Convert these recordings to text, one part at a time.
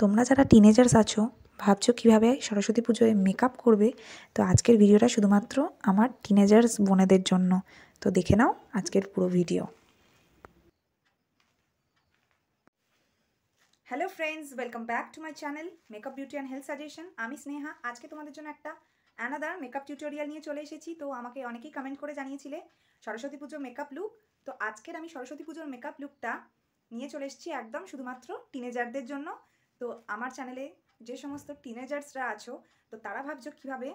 তোমরা যারা টিনেজার্স আছো ভাবছো কীভাবে সরস্বতী পুজোয় মেকআপ করবে, তো আজকের ভিডিওটা শুধুমাত্র আমার টিনেজার্স বোনেদের জন্য। তো দেখে নাও আজকের পুরো video. Hello friends, welcome back to my channel makeup beauty and health suggestion. আমি স্নেহা। আজকে তোমাদের জন্য একটা অ্যানাদার মেকআপ টিউটোরিয়াল নিয়ে চলে এসেছি। তো আমাকে অনেকেই কমেন্ট করে জানিয়েছিলে সরস্বতী পুজোর মেকআপ লুক। তো আজকের আমি সরস্বতী পুজোর মেকআপ লুকটা নিয়ে চলে এসেছি একদম শুধুমাত্র টিনেজারদের জন্য। তো আমার চ্যানেলে যে সমস্ত টিনেজার্সরা আছো, তো তারা ভাবছো কীভাবে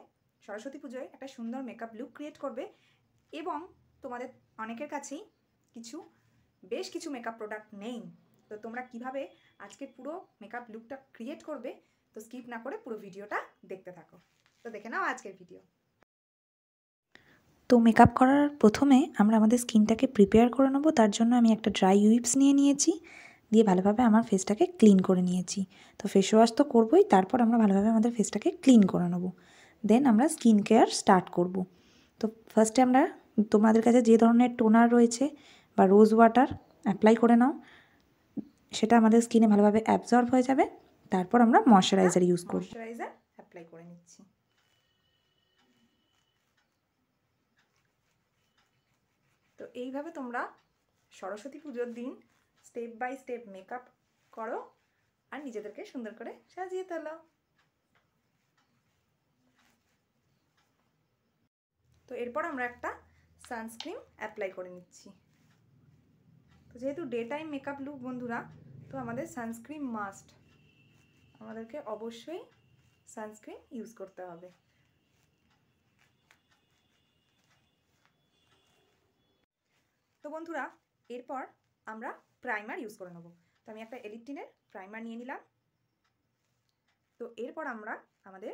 সরস্বতী পুজোয় একটা সুন্দর মেকআপ লুক ক্রিয়েট করবে, এবং তোমাদের অনেকের কাছেই বেশ কিছু মেকআপ প্রোডাক্ট নেই। তো তোমরা কিভাবে আজকের পুরো মেকআপ লুকটা ক্রিয়েট করবে, তো স্কিপ না করে পুরো ভিডিওটা দেখতে থাকো। তো দেখে নাও আজকের ভিডিও। তো মেকআপ করার প্রথমে আমরা আমাদের স্কিনটাকে প্রিপেয়ার করে নেবো। তার জন্য আমি একটা ড্রাই উইপস নিয়ে নিয়েছি, দিয়ে ভালোভাবে আমার ফেসটাকে ক্লিন করে নিয়েছি। তো ফেস ওয়াশ তো করবোই, তারপর আমরা ভালোভাবে আমাদের ফেসটাকে ক্লিন করে নেবো। দেন আমরা স্কিন কেয়ার স্টার্ট করব। তো ফার্স্টে আমরা তোমাদের কাছে যে ধরনের টোনার রয়েছে বা রোজ ওয়াটার অ্যাপ্লাই করে নাও, সেটা আমাদের স্কিনে ভালোভাবে অ্যাবজর্ব হয়ে যাবে। তারপর আমরা ময়শ্চারাইজার ইউজ করব। ময়শ্চারাইজার অ্যাপ্লাই করে নিচ্ছি। তো এইভাবে তোমরা সরস্বতী পুজোর দিন স্টেপ বাই স্টেপ মেকআপ করো আর নিজেদেরকে সুন্দর করে সাজিয়ে তোলো। তো এরপর আমরা একটা সানস্ক্রিন অ্যাপ্লাই করে নিচ্ছি। তো যেহেতু ডে টাইম মেকআপ লুক বন্ধুরা, তো আমাদের সানস্ক্রিন মাস্ট, আমাদেরকে অবশ্যই সানস্ক্রিন ইউজ করতে হবে। তো বন্ধুরা, এরপর আমরা প্রাইমার ইউজ করে নেব। তো আমি একটা এলিপটিনের প্রাইমার নিয়ে নিলাম। তো এরপর আমরা আমাদের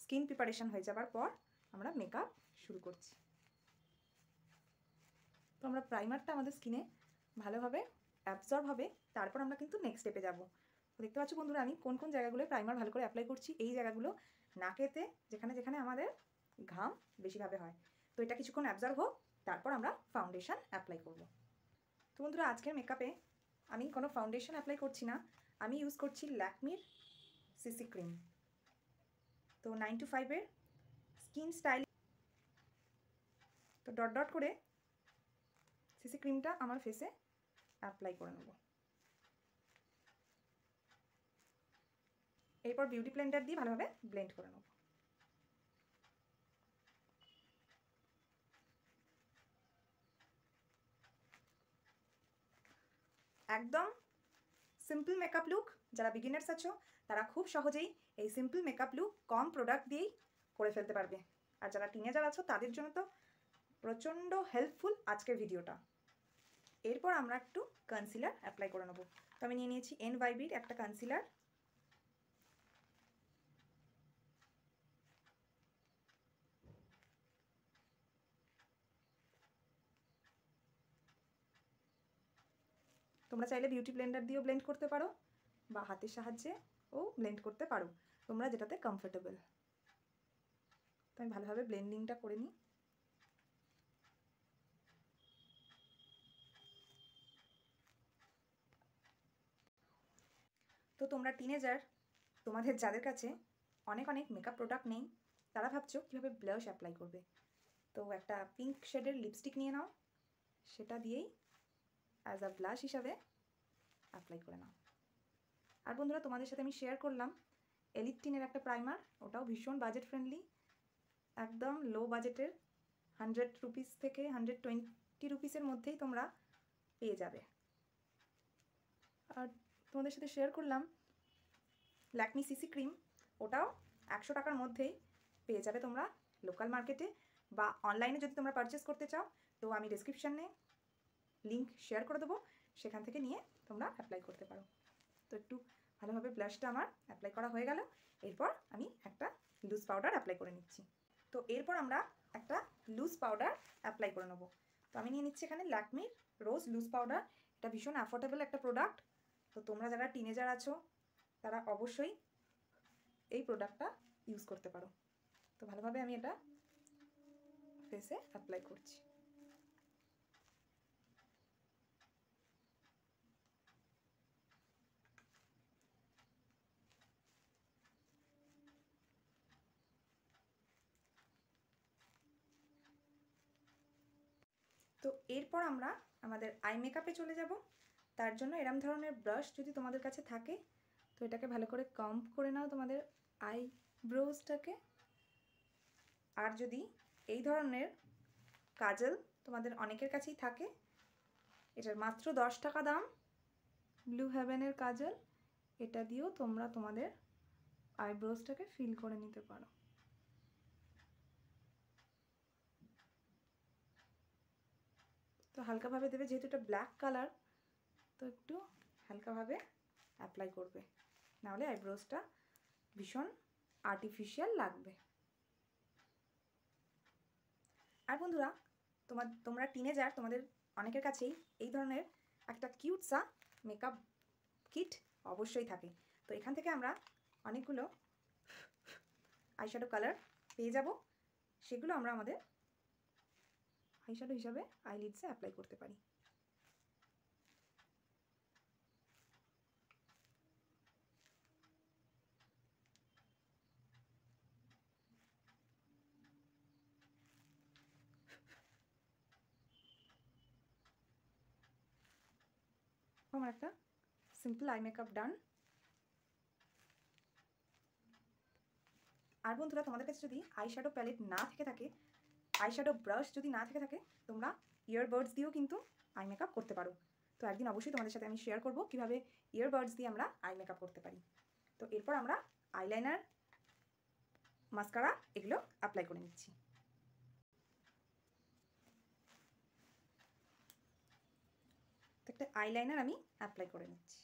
স্কিন প্রিপারেশন হয়ে যাবার পর আমরা মেকআপ শুরু করছি। তো আমরা প্রাইমারটা আমাদের স্কিনে ভালোভাবে অ্যাবজর্ব হবে, তারপর আমরা কিন্তু নেক্সট স্টেপে যাব। তো দেখতে পাচ্ছ বন্ধুরা, আমি কোন কোন জায়গাগুলোয় প্রাইমার ভালো করে অ্যাপ্লাই করছি। এই জায়গাগুলো নাকেতে, যেখানে যেখানে আমাদের ঘাম বেশিভাবে হয়। তো এটা কিছুক্ষণ অ্যাবজর্ব হোক, তারপর আমরা ফাউন্ডেশন অ্যাপ্লাই করব। তো বন্ধুরা, আজকের মেকআপে আমি কোনো ফাউন্ডেশন অ্যাপ্লাই করছি না, আমি ইউজ করছি ল্যাকমির সিসি ক্রিম। তো 925-এর স্কিন স্টাইল। তো ডট ডট করে সিসি ক্রিমটা আমার ফেসে অ্যাপ্লাই করে নেব। এরপর বিউটি ব্লেন্ডার দিয়ে ভালোভাবে ব্লেন্ড করে নেব। একদম সিম্পল মেকআপ লুক। যারা বিগিনার্স আছো তারা খুব সহজেই এই সিম্পল মেকআপ লুক কম প্রোডাক্ট দিয়েই করে ফেলতে পারবে। আর যারা টিনেজার আছো তাদের জন্য তো প্রচণ্ড হেল্পফুল আজকের ভিডিওটা। এরপর আমরা একটু কনসিলার অ্যাপ্লাই করে নেব। তো আমি নিয়ে নিয়েছি NYB-র একটা কনসিলার। তোমরা চাইলে বিউটি ব্লেন্ডার দিয়েও ব্লেন্ড করতে পারো, বা হাতের সাহায্যেও ব্লেন্ড করতে পারো, তোমরা যেটাতে কমফোর্টেবল। তো আমি ভালোভাবে ব্লেন্ডিংটা করে নিই। তো তোমরা টিনেজার, তোমাদের যাদের কাছে অনেক অনেক মেকআপ প্রোডাক্ট নেই, তারা ভাবছো কীভাবে ব্লাশ অ্যাপ্লাই করবে। তো একটা পিঙ্ক শেডের লিপস্টিক নিয়ে নাও, সেটা দিয়েই অ্যাজ আ ব্লাশ হিসাবে অ্যাপ্লাই করে নাও। আর বন্ধুরা, তোমাদের সাথে আমি শেয়ার করলাম এলিপটিনের একটা প্রাইমার, ওটাও ভীষণ বাজেট ফ্রেন্ডলি, একদম লো বাজেটের, 100 রুপিস থেকে 120 রুপিসের মধ্যেই তোমরা পেয়ে যাবে। আর তোমাদের সাথে শেয়ার করলাম ল্যাকমি সিসি ক্রিম, ওটাও 100 টাকার মধ্যেই পেয়ে যাবে তোমরা লোকাল মার্কেটে, বা অনলাইনে যদি তোমরা পারচেস করতে চাও তো আমি ডেসক্রিপশানে লিঙ্ক শেয়ার করে দেবো, সেখান থেকে নিয়ে তোমরা অ্যাপ্লাই করতে পারো। তো একটু ভালোভাবে ব্লাশটা আমার অ্যাপ্লাই করা হয়ে গেল। এরপর আমি একটা লুজ পাউডার অ্যাপ্লাই করে নিচ্ছি। তো এরপর আমরা একটা লুজ পাউডার অ্যাপ্লাই করে নেবো। তো আমি নিয়ে নিচ্ছি এখানে ল্যাকমির রোজ লুজ পাউডার। এটা ভীষণ অ্যাফোর্ডেবল একটা প্রোডাক্ট। তো তোমরা যারা টিনেজার আছো তারা অবশ্যই এই প্রোডাক্টটা ইউজ করতে পারো। তো ভালোভাবে আমি এটা ফেসে অ্যাপ্লাই করছি। তো এরপর আমরা আমাদের আই মেকআপে চলে যাব। তার জন্য এরম ধরনের ব্রাশ যদি তোমাদের কাছে থাকে তো এটাকে ভালো করে কম্ব করে নাও তোমাদের আইব্রোজটাকে। আর যদি এই ধরনের কাজল তোমাদের অনেকের কাছেই থাকে, এটার মাত্র 10 টাকা দাম, ব্লু হেভেনের কাজল, এটা দিয়েও তোমরা তোমাদের আইব্রোজটাকে ফিল করে নিতে পারো। তো হালকাভাবে দেবে, যেহেতু এটা ব্ল্যাক কালার তো একটু হালকাভাবে অ্যাপ্লাই করবে, নাহলে আইব্রোজটা ভীষণ আর্টিফিশিয়াল লাগবে। আর বন্ধুরা তোমরা টিনেজার, তোমাদের অনেকের কাছেই এই ধরনের একটা কিউটসা মেকআপ কিট অবশ্যই থাকে। তো এখান থেকে আমরা অনেকগুলো আইশ্যাডো কালার পেয়ে যাব, সেগুলো আমরা আমাদের আইশ্যাডো হিসাবে আইলিডসে অ্যাপ্লাই করতে পারি। আমার একটা সিম্পল আই মেকআপ ডান। আর বন্ধুরা তোমাদের কাছে যদি আইশ্যাডো প্যালেট না থেকে থাকে, আইশ্যাডো ব্রাশ যদি না থেকে থাকে, তোমরা ইয়ারবাডস দিয়েও কিন্তু আই মেকআপ করতে পারো। তো একদিন অবশ্যই তোমাদের সাথে আমি শেয়ার করব কীভাবে ইয়ারবাডস দিয়ে আমরা আই মেকআপ করতে পারি। তো এরপর আমরা আইলাইনার, মাস্কারা এগুলো অ্যাপ্লাই করে নিচ্ছি। তো একটা আইলাইনার আমি অ্যাপ্লাই করে নিচ্ছি।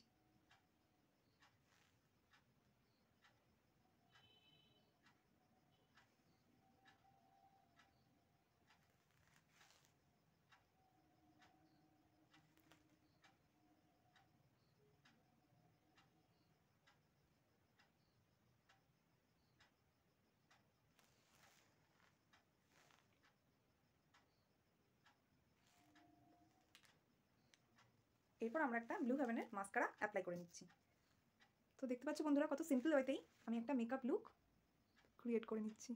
এরপর আমরা একটা ব্লু হেভেনের মাস্কারা অ্যাপ্লাই করে নিচ্ছি। তো দেখতে পাচ্ছ বন্ধুরা কত সিম্পল ওয়েতেই আমি একটা মেকআপ লুক ক্রিয়েট করে নিচ্ছি।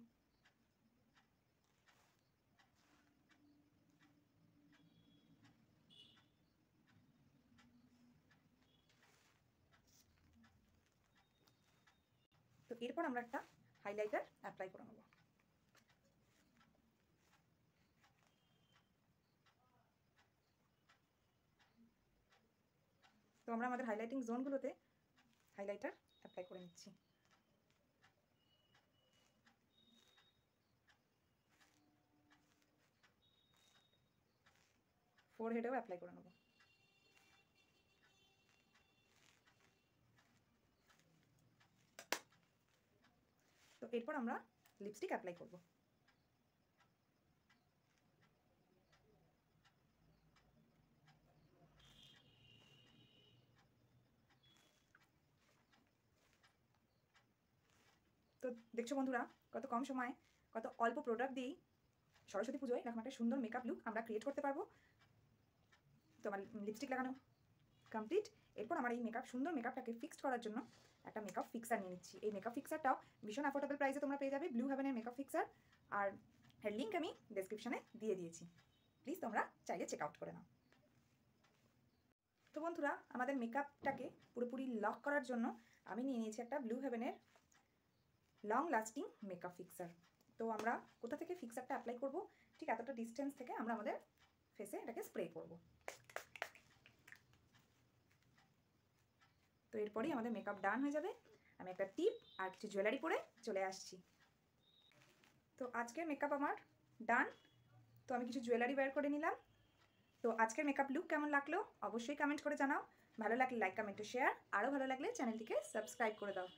তো এরপর আমরা একটা হাইলাইটার অ্যাপ্লাই করে নেব। তো আমরা আমাদের হাইলাইটিং জোনগুলোতে হাইলাইটার অ্যাপ্লাই করে নিচ্ছি। ফোরহেডেও অ্যাপ্লাই করে নেব। তো এরপর আমরা লিপস্টিক অ্যাপ্লাই করব। তো দেখছো বন্ধুরা কত কম সময়ে, কত অল্প প্রোডাক্ট দিয়েই সরস্বতী পুজোয় এরকম একটা সুন্দর মেকআপ লুক আমরা ক্রিয়েট করতে পারবো। তো আমার লিপস্টিক লাগানো কমপ্লিট। এরপর আমার এই সুন্দর মেকআপটাকে ফিক্সড করার জন্য একটা মেকআপ ফিক্সার নিয়ে নিচ্ছি। এই মেকআপ ফিক্সারটাও ভীষণ অ্যাফোর্ডেবল প্রাইসে তোমরা পেয়ে যাবে, ব্লু হেভেনের মেকআপ ফিক্সার। আর এর লিঙ্ক আমি ডেসক্রিপশনে দিয়ে দিয়েছি, প্লিজ তোমরা চাইলে চেক আউট করে নাও। তো বন্ধুরা আমাদের মেকআপটাকে পুরোপুরি লক করার জন্য আমি নিয়ে নিয়েছি একটা ব্লু হেভেনের লং লাস্টিং মেকআপ ফিক্সার। তো আমরা কোথা থেকে ফিক্সারটা অ্যাপ্লাই করব, ঠিক এতটা ডিস্টেন্স থেকে আমরা আমাদের ফেসে এটাকে স্প্রে করব। তো এরপরই আমাদের মেকআপ ডান হয়ে যাবে। আমি একটা টিপ আর কিছু জুয়েলারি পরে চলে আসছি। তো আজকের মেকআপ আমার ডান। তো আমি কিছু জুয়েলারি বের করে নিলাম। তো আজকের মেকআপ লুক কেমন লাগলো অবশ্যই কমেন্ট করে জানাও। ভালো লাগলে লাইক, কমেন্ট ও শেয়ার। আরও ভালো লাগলে চ্যানেলটিকে সাবস্ক্রাইব করে দাও।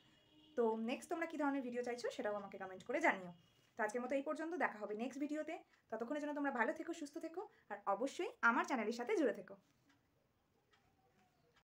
তো নেক্সট তোমরা কী ধরনের ভিডিও চাইছো সেটাও আমাকে কমেন্ট করে জানিও। তো আজকের মতো এই পর্যন্ত, দেখা হবে নেক্সট ভিডিওতে। ততক্ষণের জন্য তোমরা ভালো থেকো, সুস্থ থেকো, আর অবশ্যই আমার চ্যানেলের সাথে জুড়ে থেকো।